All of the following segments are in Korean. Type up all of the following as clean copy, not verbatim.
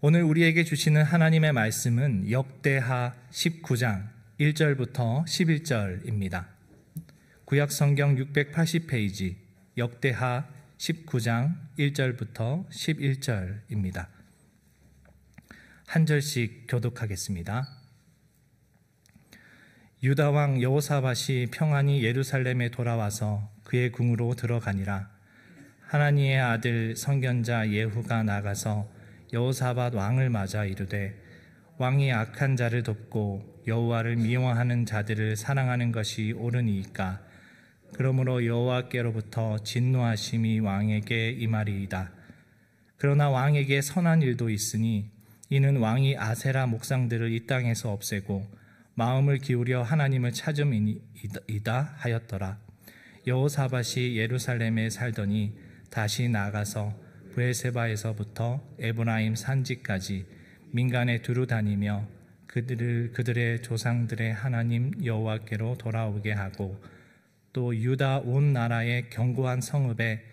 오늘 우리에게 주시는 하나님의 말씀은 역대하 19장 1절부터 11절입니다. 구약 성경 680페이지 역대하 19장 1절부터 11절입니다. 한 절씩 교독하겠습니다. 유다 왕 여호사밧이 평안히 예루살렘에 돌아와서 그의 궁으로 들어가니라. 하나니의 아들 선견자 예후가 나가서 여호사밧 왕을 맞아 이르되, 왕이 악한 자를 돕고 여호와를 미워하는 자들을 사랑하는 것이 옳으니이까? 그러므로 여호와께로부터 진노하심이 왕에게 임하리이다. 그러나 왕에게 선한 일도 있으니 이는 왕이 아세라 목상들을 이 땅에서 없애고 마음을 기울여 하나님을 찾음이다 하였더라. 여호사밧이 예루살렘에 살더니 다시 나가서 브에세바에서부터 에브라임 산지까지 민간에 두루 다니며 그들의 조상들의 하나님 여호와께로 돌아오게 하고, 또 유다 온 나라의 견고한 성읍에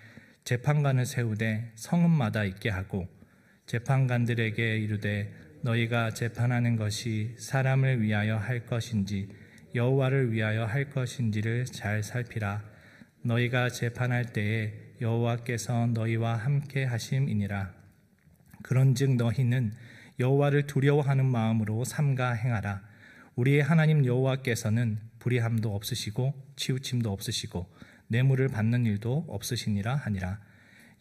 재판관을 세우되 성읍마다 있게 하고, 재판관들에게 이르되 너희가 재판하는 것이 사람을 위하여 할 것인지 여호와를 위하여 할 것인지를 잘 살피라. 너희가 재판할 때에 여호와께서 너희와 함께 하심이니라. 그런즉 너희는 여호와를 두려워하는 마음으로 삼가 행하라. 우리의 하나님 여호와께서는 불의함도 없으시고 치우침도 없으시고 뇌물을 받는 일도 없으시니라 하니라.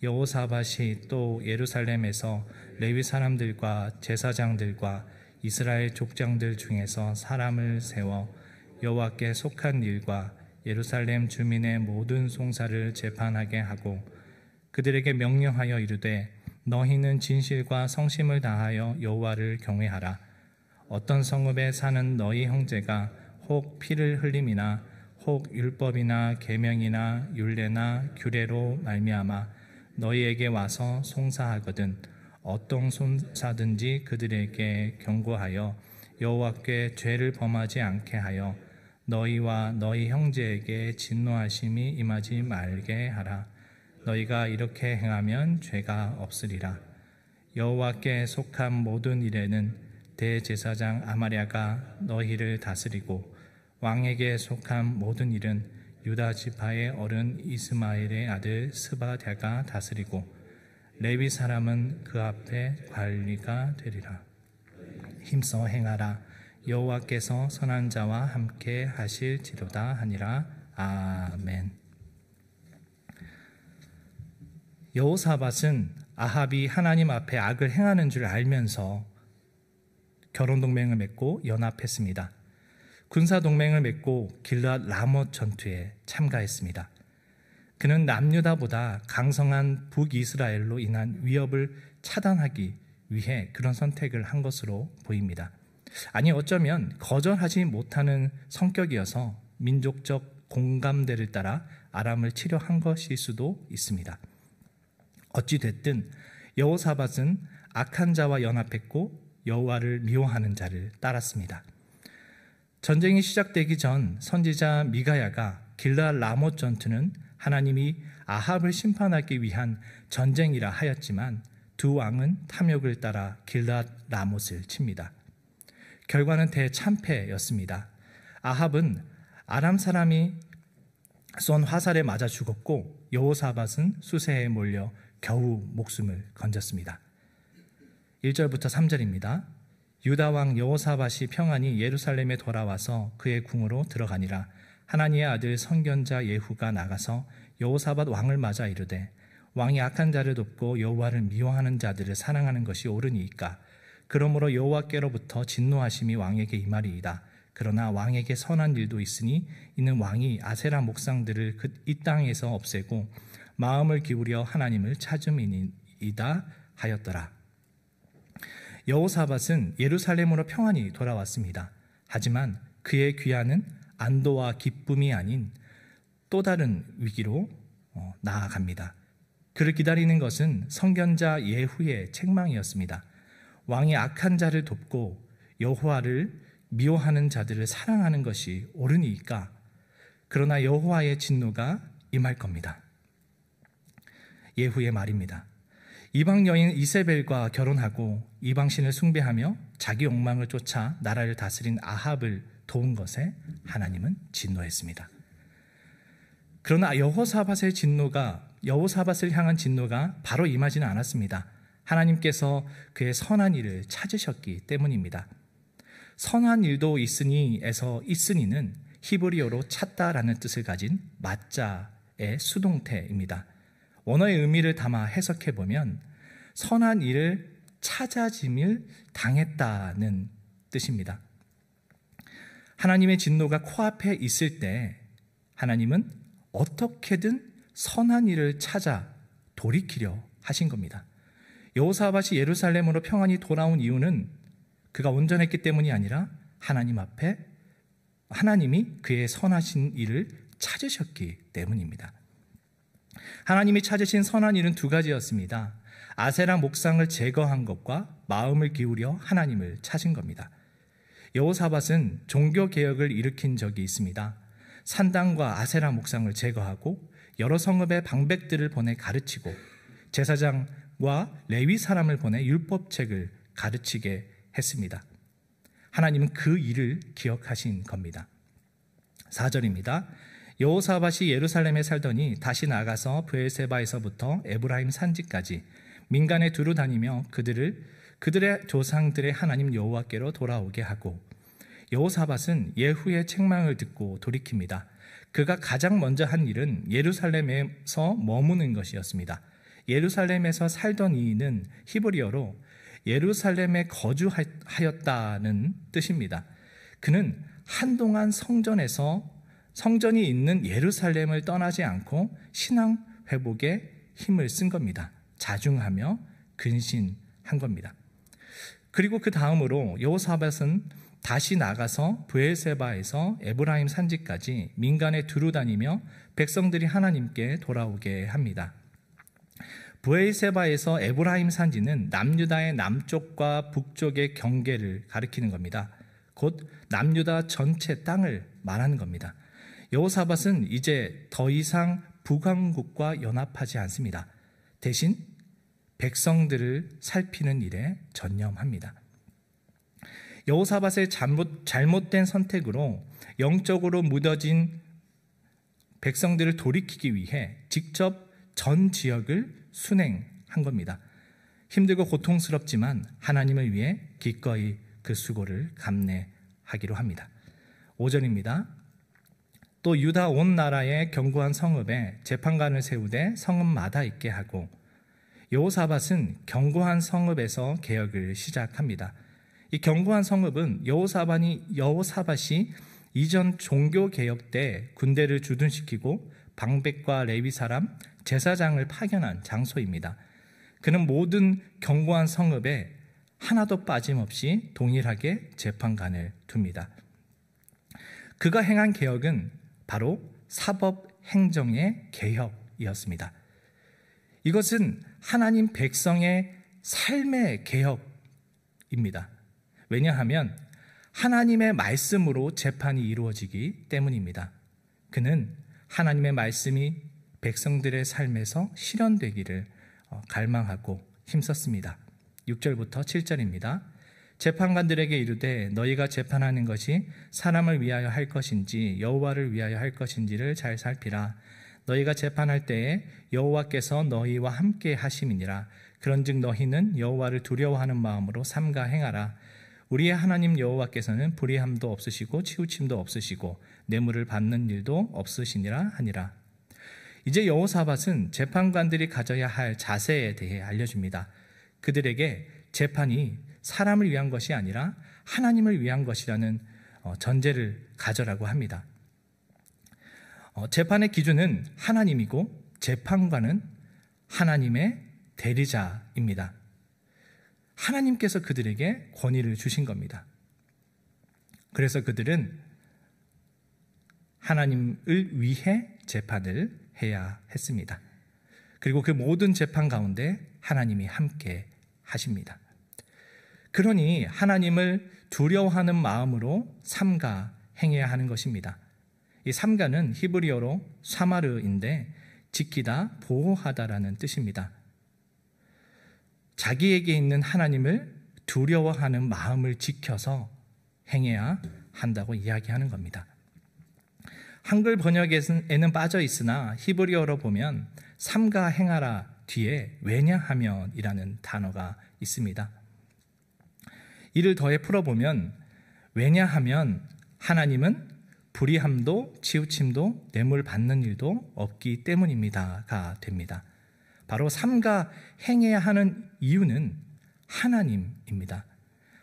여호사밧이 또 예루살렘에서 레위 사람들과 제사장들과 이스라엘 족장들 중에서 사람을 세워 여호와께 속한 일과 예루살렘 주민의 모든 송사를 재판하게 하고, 그들에게 명령하여 이르되 너희는 진실과 성심을 다하여 여호와를 경외하라. 어떤 성읍에 사는 너희 형제가 혹 피를 흘림이나 혹 율법이나 계명이나 율례나 규례로 말미암아 너희에게 와서 송사하거든 어떤 송사든지 그들에게 경고하여 여호와께 죄를 범하지 않게 하여 너희와 너희 형제에게 진노하심이 임하지 말게 하라. 너희가 이렇게 행하면 죄가 없으리라. 여호와께 속한 모든 일에는 대제사장 아마랴가 너희를 다스리고, 왕에게 속한 모든 일은 유다 지파의 어른 이스마엘의 아들 스바랴가 다스리고, 레위 사람은 그 앞에 관리가 되리라. 힘써 행하라. 여호와께서 선한 자와 함께 하실지로다 하니라. 아멘. 여호사밧은 아합이 하나님 앞에 악을 행하는 줄 알면서 결혼동맹을 맺고 연합했습니다. 군사동맹을 맺고 길르앗 라못 전투에 참가했습니다. 그는 남유다보다 강성한 북이스라엘로 인한 위협을 차단하기 위해 그런 선택을 한 것으로 보입니다. 아니, 어쩌면 거절하지 못하는 성격이어서 민족적 공감대를 따라 아람을 치려한 것일 수도 있습니다. 어찌됐든 여호사밧은 악한 자와 연합했고 여호와를 미워하는 자를 따랐습니다. 전쟁이 시작되기 전 선지자 미가야가 길르앗 라못 전투는 하나님이 아합을 심판하기 위한 전쟁이라 하였지만 두 왕은 탐욕을 따라 길르앗 라못을 칩니다. 결과는 대참패였습니다. 아합은 아람 사람이 쏜 화살에 맞아 죽었고, 여호사밧은 수세에 몰려 겨우 목숨을 건졌습니다. 1절부터 3절입니다. 유다 왕 여호사밧이 평안히 예루살렘에 돌아와서 그의 궁으로 들어가니라. 하나니의 아들 선견자 예후가 나가서 여호사밧 왕을 맞아 이르되, 왕이 악한 자를 돕고 여호와를 미워하는 자들을 사랑하는 것이 옳으니이까? 그러므로 여호와께로부터 진노하심이 왕에게 임하리이다. 그러나 왕에게 선한 일도 있으니 이는 왕이 아세라 목상들을 이 땅에서 없애고 마음을 기울여 하나님을 찾음이다 하였더라. 여호사밧은 예루살렘으로 평안히 돌아왔습니다. 하지만 그의 귀환은 안도와 기쁨이 아닌 또 다른 위기로 나아갑니다. 그를 기다리는 것은 선견자 예후의 책망이었습니다. 왕이 악한 자를 돕고 여호와를 미워하는 자들을 사랑하는 것이 옳으니까? 그러나 여호와의 진노가 임할 겁니다. 예후의 말입니다. 이방 여인 이세벨과 결혼하고 이방신을 숭배하며 자기 욕망을 쫓아 나라를 다스린 아합을 도운 것에 하나님은 진노했습니다. 그러나 여호사밧을 향한 진노가 바로 임하지는 않았습니다. 하나님께서 그의 선한 일을 찾으셨기 때문입니다. 선한 일도 있으니에서 있으니는 히브리어로 찾다라는 뜻을 가진 맞자의 수동태입니다. 원어의 의미를 담아 해석해보면 선한 일을 찾아짐을 당했다는 뜻입니다. 하나님의 진노가 코앞에 있을 때 하나님은 어떻게든 선한 일을 찾아 돌이키려 하신 겁니다. 여호사밧이 예루살렘으로 평안히 돌아온 이유는 그가 온전했기 때문이 아니라 하나님 앞에 하나님이 그의 선하신 일을 찾으셨기 때문입니다. 하나님이 찾으신 선한 일은 두 가지였습니다. 아세라 목상을 제거한 것과 마음을 기울여 하나님을 찾은 겁니다. 여호사밧은 종교개혁을 일으킨 적이 있습니다. 산당과 아세라 목상을 제거하고 여러 성읍의 방백들을 보내 가르치고 제사장과 레위 사람을 보내 율법책을 가르치게 했습니다. 하나님은 그 일을 기억하신 겁니다. 4절입니다. 여호사밧이 예루살렘에 살더니 다시 나가서 브엘세바에서부터 에브라임 산지까지 민간에 두루 다니며 그들의 조상들의 하나님 여호와께로 돌아오게 하고, 여호사밧은 예후의 책망을 듣고 돌이킵니다. 그가 가장 먼저 한 일은 예루살렘에서 머무는 것이었습니다. 예루살렘에서 살던 이는 히브리어로 예루살렘에 거주하였다는 뜻입니다. 그는 한동안 성전이 있는 예루살렘을 떠나지 않고 신앙 회복에 힘을 쓴 겁니다. 자중하며 근신한 겁니다. 그리고 그 다음으로 여호사밧은 다시 나가서 브엘세바에서 에브라임 산지까지 민간에 두루 다니며 백성들이 하나님께 돌아오게 합니다. 브엘세바에서 에브라임 산지는 남유다의 남쪽과 북쪽의 경계를 가리키는 겁니다. 곧 남유다 전체 땅을 말하는 겁니다. 여호사밧은 이제 더 이상 북왕국과 연합하지 않습니다. 대신 백성들을 살피는 일에 전념합니다. 여호사밧의 잘못된 선택으로 영적으로 무뎌진 백성들을 돌이키기 위해 직접 전 지역을 순행한 겁니다. 힘들고 고통스럽지만 하나님을 위해 기꺼이 그 수고를 감내하기로 합니다. 5절입니다. 또 유다 온 나라의 견고한 성읍에 재판관을 세우되 성읍마다 있게 하고, 여호사밧은 견고한 성읍에서 개혁을 시작합니다. 이 견고한 성읍은 여호사밧이 이전 종교개혁 때 군대를 주둔시키고 방백과 레위 사람, 제사장을 파견한 장소입니다. 그는 모든 견고한 성읍에 하나도 빠짐없이 동일하게 재판관을 둡니다. 그가 행한 개혁은 바로 사법행정의 개혁이었습니다. 이것은 하나님 백성의 삶의 개혁입니다. 왜냐하면 하나님의 말씀으로 재판이 이루어지기 때문입니다. 그는 하나님의 말씀이 백성들의 삶에서 실현되기를 갈망하고 힘썼습니다. 6절부터 7절입니다. 재판관들에게 이르되 너희가 재판하는 것이 사람을 위하여 할 것인지 여호와를 위하여 할 것인지를 잘 살피라. 너희가 재판할 때에 여호와께서 너희와 함께 하심이니라. 그런즉 너희는 여호와를 두려워하는 마음으로 삼가 행하라. 우리의 하나님 여호와께서는 불의함도 없으시고 치우침도 없으시고 뇌물을 받는 일도 없으시니라 하니라. 이제 여호사밧은 재판관들이 가져야 할 자세에 대해 알려줍니다. 그들에게 재판이 사람을 위한 것이 아니라 하나님을 위한 것이라는 전제를 가져라고 합니다. 재판의 기준은 하나님이고 재판관은 하나님의 대리자입니다. 하나님께서 그들에게 권위를 주신 겁니다. 그래서 그들은 하나님을 위해 재판을 해야 했습니다. 그리고 그 모든 재판 가운데 하나님이 함께 하십니다. 그러니 하나님을 두려워하는 마음으로 삼가 행해야 하는 것입니다. 이 삼가는 히브리어로 사마르인데 지키다, 보호하다라는 뜻입니다. 자기에게 있는 하나님을 두려워하는 마음을 지켜서 행해야 한다고 이야기하는 겁니다. 한글 번역에는 빠져 있으나 히브리어로 보면 삼가 행하라 뒤에 왜냐하면이라는 단어가 있습니다. 이를 더해 풀어보면 왜냐하면 하나님은 불의함도 치우침도 뇌물 받는 일도 없기 때문입니다가 됩니다. 바로 삼가 행해야 하는 이유는 하나님입니다.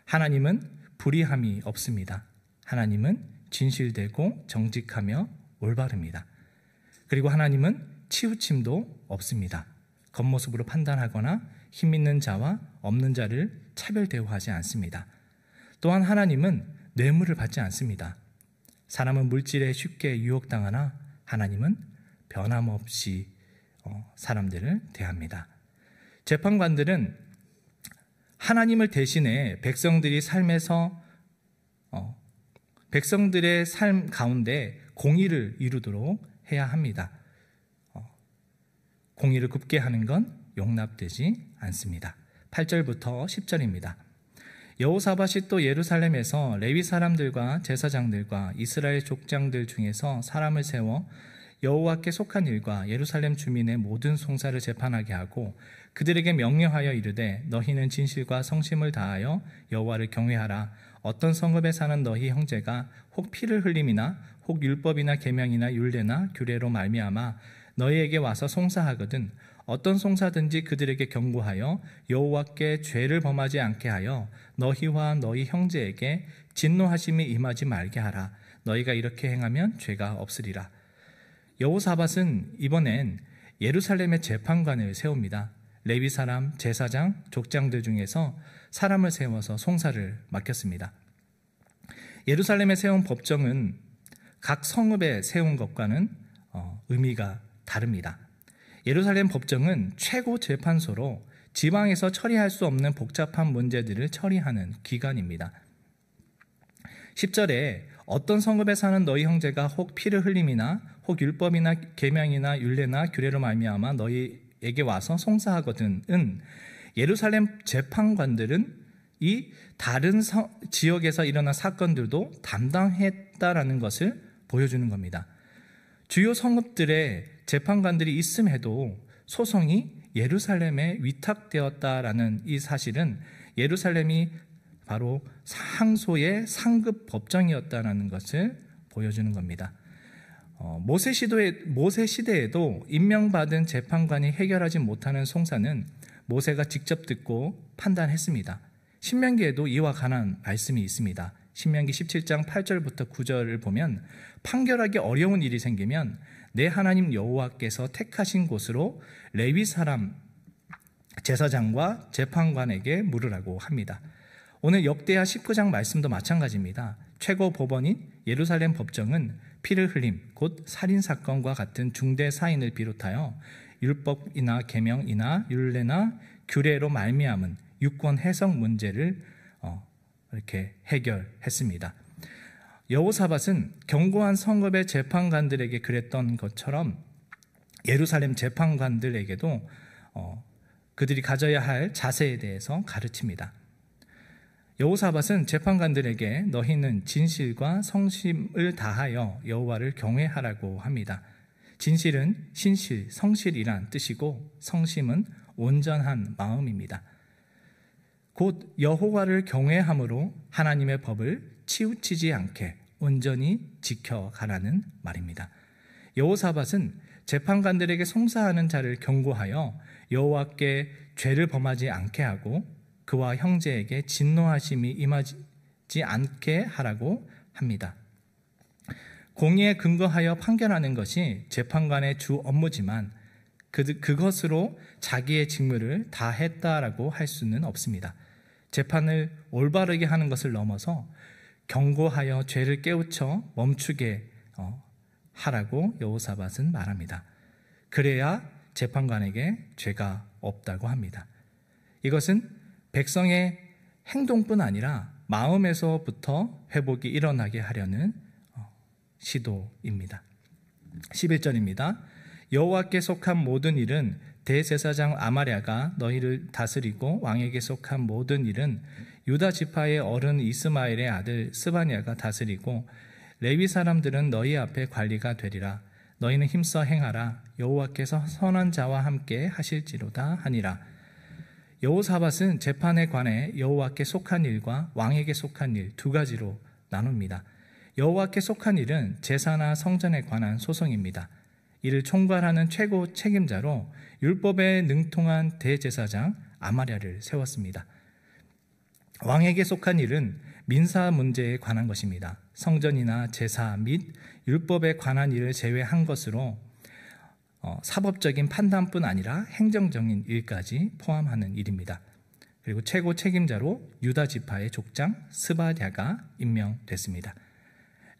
하나님은 불의함이 없습니다. 하나님은 진실되고 정직하며 올바릅니다. 그리고 하나님은 치우침도 없습니다. 겉모습으로 판단하거나 힘 있는 자와 없는 자를 차별 대우하지 않습니다. 또한 하나님은 뇌물을 받지 않습니다. 사람은 물질에 쉽게 유혹당하나 하나님은 변함없이 사람들을 대합니다. 재판관들은 하나님을 대신해 백성들의 삶 가운데 공의를 이루도록 해야 합니다. 공의를 굽게 하는 건 용납되지 않습니다. 8절부터 10절입니다. 여호사밧이 또 예루살렘에서 레위 사람들과 제사장들과 이스라엘 족장들 중에서 사람을 세워 여호와께 속한 일과 예루살렘 주민의 모든 송사를 재판하게 하고 그들에게 명령하여 이르되 너희는 진실과 성심을 다하여 여호와를 경외하라. 어떤 성읍에 사는 너희 형제가 혹 피를 흘림이나 혹 율법이나 계명이나 율례나 규례로 말미암아 너희에게 와서 송사하거든 어떤 송사든지 그들에게 경고하여 여호와께 죄를 범하지 않게 하여 너희와 너희 형제에게 진노하심이 임하지 말게 하라. 너희가 이렇게 행하면 죄가 없으리라. 여호사밧은 이번엔 예루살렘의 재판관을 세웁니다. 레위 사람, 제사장, 족장들 중에서 사람을 세워서 송사를 맡겼습니다. 예루살렘에 세운 법정은 각 성읍에 세운 것과는 의미가 다릅니다. 예루살렘 법정은 최고 재판소로 지방에서 처리할 수 없는 복잡한 문제들을 처리하는 기관입니다. 10절에 어떤 성읍에 사는 너희 형제가 혹 피를 흘림이나 혹 율법이나 계명이나 율례나 규례로 말미암아 너희에게 와서 송사하거든은 예루살렘 재판관들은 이 다른 지역에서 일어난 사건들도 담당했다라는 것을 보여주는 겁니다. 주요 성읍들의 재판관들이 있음에도 소송이 예루살렘에 위탁되었다라는 이 사실은 예루살렘이 바로 상소의 상급 법정이었다는 것을 보여주는 겁니다. 모세 시대에도 임명받은 재판관이 해결하지 못하는 송사는 모세가 직접 듣고 판단했습니다. 신명기에도 이와 관한 말씀이 있습니다. 신명기 17장 8절부터 9절을 보면 판결하기 어려운 일이 생기면 내 하나님 여호와께서 택하신 곳으로 레위 사람 제사장과 재판관에게 물으라고 합니다. 오늘 역대하 19장 말씀도 마찬가지입니다. 최고 법원인 예루살렘 법정은 피를 흘림, 곧 살인사건과 같은 중대 사인을 비롯하여 율법이나 계명이나 율례나 규례로 말미암은 유권 해석 문제를 이렇게 해결했습니다. 여호사밧은 견고한 성읍의 재판관들에게 그랬던 것처럼 예루살렘 재판관들에게도 그들이 가져야 할 자세에 대해서 가르칩니다. 여호사밧은 재판관들에게 너희는 진실과 성심을 다하여 여호와를 경외하라고 합니다. 진실은 신실, 성실이란 뜻이고 성심은 온전한 마음입니다. 곧 여호와를 경외함으로 하나님의 법을 치우치지 않게 온전히 지켜가라는 말입니다. 여호사밧은 재판관들에게 송사하는 자를 경고하여 여호와께 죄를 범하지 않게 하고 그와 형제에게 진노하심이 임하지 않게 하라고 합니다. 공의에 근거하여 판결하는 것이 재판관의 주 업무지만 그것으로 자기의 직무를 다했다라고 할 수는 없습니다. 재판을 올바르게 하는 것을 넘어서 경고하여 죄를 깨우쳐 멈추게 하라고 여호사밧은 말합니다. 그래야 재판관에게 죄가 없다고 합니다. 이것은 백성의 행동뿐 아니라 마음에서부터 회복이 일어나게 하려는 시도입니다. 11절입니다. 여호와께 속한 모든 일은 대제사장 아마랴가 너희를 다스리고 왕에게 속한 모든 일은 유다 지파의 어른 이스마엘의 아들 스바냐가 다스리고 레위 사람들은 너희 앞에 관리가 되리라. 너희는 힘써 행하라. 여호와께서 선한 자와 함께 하실지로다 하니라. 여호사밧은 재판에 관해 여호와께 속한 일과 왕에게 속한 일 두 가지로 나눕니다. 여호와께 속한 일은 제사나 성전에 관한 소송입니다. 이를 총괄하는 최고 책임자로 율법에 능통한 대제사장 아마랴를 세웠습니다. 왕에게 속한 일은 민사 문제에 관한 것입니다. 성전이나 제사 및 율법에 관한 일을 제외한 것으로 사법적인 판단뿐 아니라 행정적인 일까지 포함하는 일입니다. 그리고 최고 책임자로 유다 지파의 족장 스바랴가 임명됐습니다.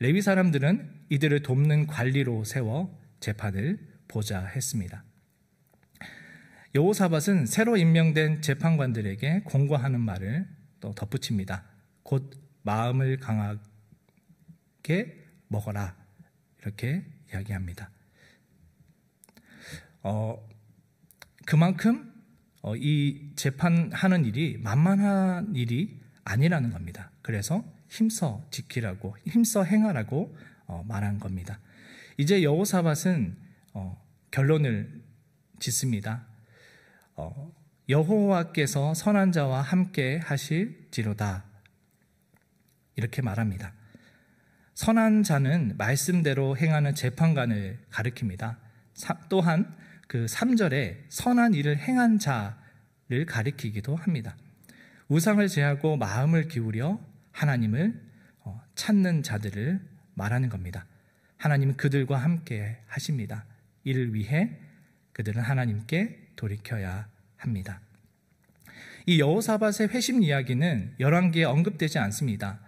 레위 사람들은 이들을 돕는 관리로 세워 재판을 보자 했습니다. 여호사밧은 새로 임명된 재판관들에게 공고하는 말을 또 덧붙입니다. 곧 마음을 강하게 먹어라, 이렇게 이야기합니다. 그만큼 이 재판하는 일이 만만한 일이 아니라는 겁니다. 그래서 힘써 지키라고, 힘써 행하라고 말한 겁니다. 이제 여호사밧은 결론을 짓습니다. 여호와께서 선한 자와 함께 하실지로다, 이렇게 말합니다. 선한 자는 말씀대로 행하는 재판관을 가리킵니다. 또한 그 3절에 선한 일을 행한 자를 가리키기도 합니다. 우상을 제하고 마음을 기울여 하나님을 찾는 자들을 말하는 겁니다. 하나님은 그들과 함께 하십니다. 이를 위해 그들은 하나님께 돌이켜야 합니다. 이 여호사밧의 회심 이야기는 열왕기에 언급되지 않습니다.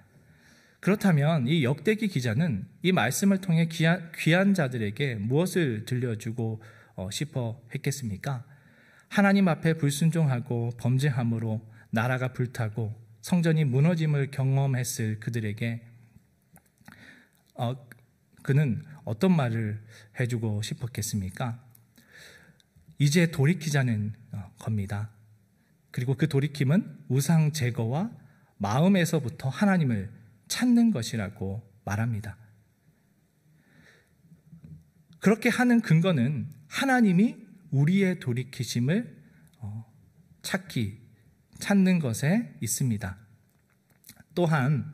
그렇다면 이 역대기 기자는 이 말씀을 통해 귀한 자들에게 무엇을 들려주고 싶어 했겠습니까? 하나님 앞에 불순종하고 범죄함으로 나라가 불타고 성전이 무너짐을 경험했을 그들에게 그는 어떤 말을 해주고 싶었겠습니까? 이제 돌이키자는 겁니다. 그리고 그 돌이킴은 우상 제거와 마음에서부터 하나님을 찾는 것이라고 말합니다. 그렇게 하는 근거는 하나님이 우리의 돌이키심을 찾는 것에 있습니다. 또한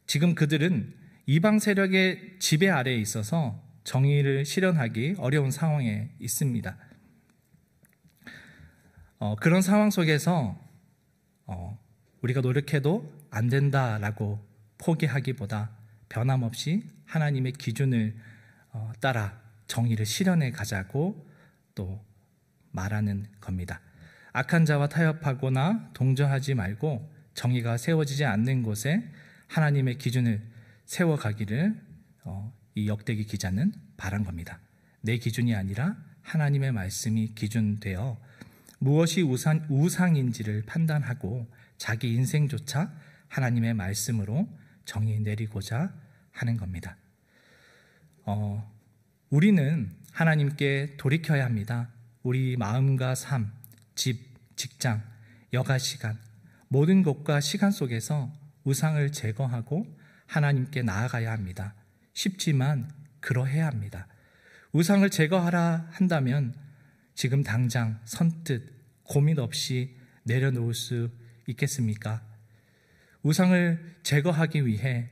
지금 그들은 이방 세력의 지배 아래에 있어서 정의를 실현하기 어려운 상황에 있습니다. 그런 상황 속에서 우리가 노력해도 안 된다라고 포기하기보다 변함없이 하나님의 기준을 따라 정의를 실현해 가자고 또 말하는 겁니다. 악한 자와 타협하거나 동조하지 말고 정의가 세워지지 않는 곳에 하나님의 기준을 세워가기를 이 역대기 기자는 바란 겁니다. 내 기준이 아니라 하나님의 말씀이 기준되어 무엇이 우상인지를 판단하고 자기 인생조차 하나님의 말씀으로 정의 내리고자 하는 겁니다. 우리는 하나님께 돌이켜야 합니다. 우리 마음과 삶, 집, 직장, 여가 시간, 모든 것과 시간 속에서 우상을 제거하고 하나님께 나아가야 합니다. 쉽지만 그러해야 합니다. 우상을 제거하라 한다면 지금 당장 선뜻 고민 없이 내려놓을 수 있겠습니까? 우상을 제거하기 위해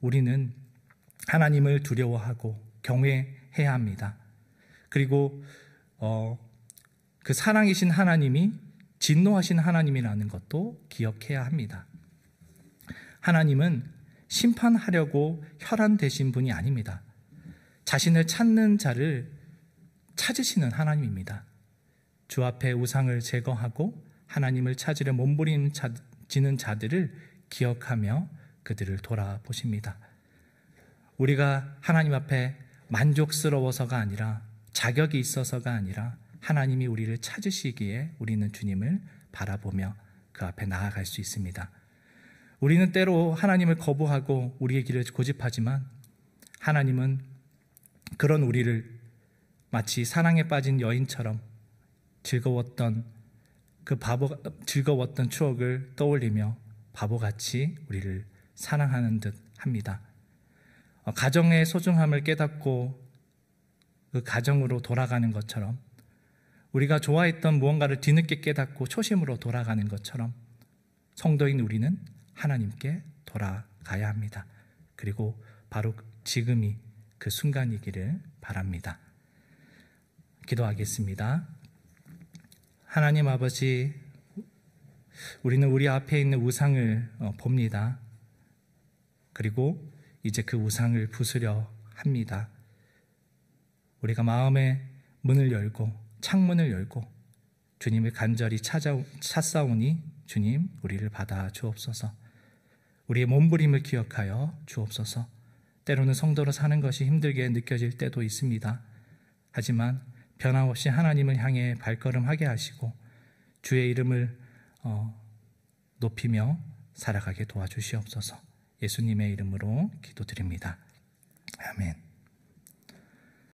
우리는 하나님을 두려워하고 경외해야 합니다. 그리고 그 사랑이신 하나님이 진노하신 하나님이라는 것도 기억해야 합니다. 하나님은 심판하려고 혈안되신 분이 아닙니다. 자신을 찾는 자를 찾으시는 하나님입니다. 주 앞에 우상을 제거하고 하나님을 찾으려 몸부림치는 자들을 기억하며 그들을 돌아보십니다. 우리가 하나님 앞에 만족스러워서가 아니라 자격이 있어서가 아니라 하나님이 우리를 찾으시기에 우리는 주님을 바라보며 그 앞에 나아갈 수 있습니다. 우리는 때로 하나님을 거부하고 우리의 길을 고집하지만 하나님은 그런 우리를 마치 사랑에 빠진 여인처럼 즐거웠던 추억을 떠올리며 바보같이 우리를 사랑하는 듯 합니다. 가정의 소중함을 깨닫고 그 가정으로 돌아가는 것처럼, 우리가 좋아했던 무언가를 뒤늦게 깨닫고 초심으로 돌아가는 것처럼 성도인 우리는 하나님께 돌아가야 합니다. 그리고 바로 지금이 그 순간이기를 바랍니다. 기도하겠습니다. 하나님 아버지, 우리는 우리 앞에 있는 우상을 봅니다. 그리고 이제 그 우상을 부수려 합니다. 우리가 마음의 문을 열고 창문을 열고 주님을 간절히 찾사오니 주님, 우리를 받아 주옵소서. 우리의 몸부림을 기억하여 주옵소서. 때로는 성도로 사는 것이 힘들게 느껴질 때도 있습니다. 하지만 변함없이 하나님을 향해 발걸음하게 하시고 주의 이름을 높이며 살아가게 도와주시옵소서. 예수님의 이름으로 기도드립니다. 아멘.